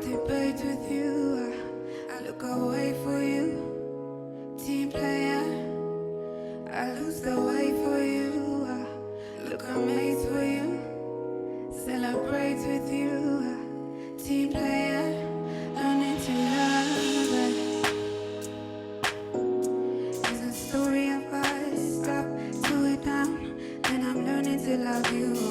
debate with you. I look away for you. Team player, I lose the way for you. Look amazed for you. Celebrate with you. Team player, learning to love. It's a story of us. Stop, slow it down. Then I'm learning to love you.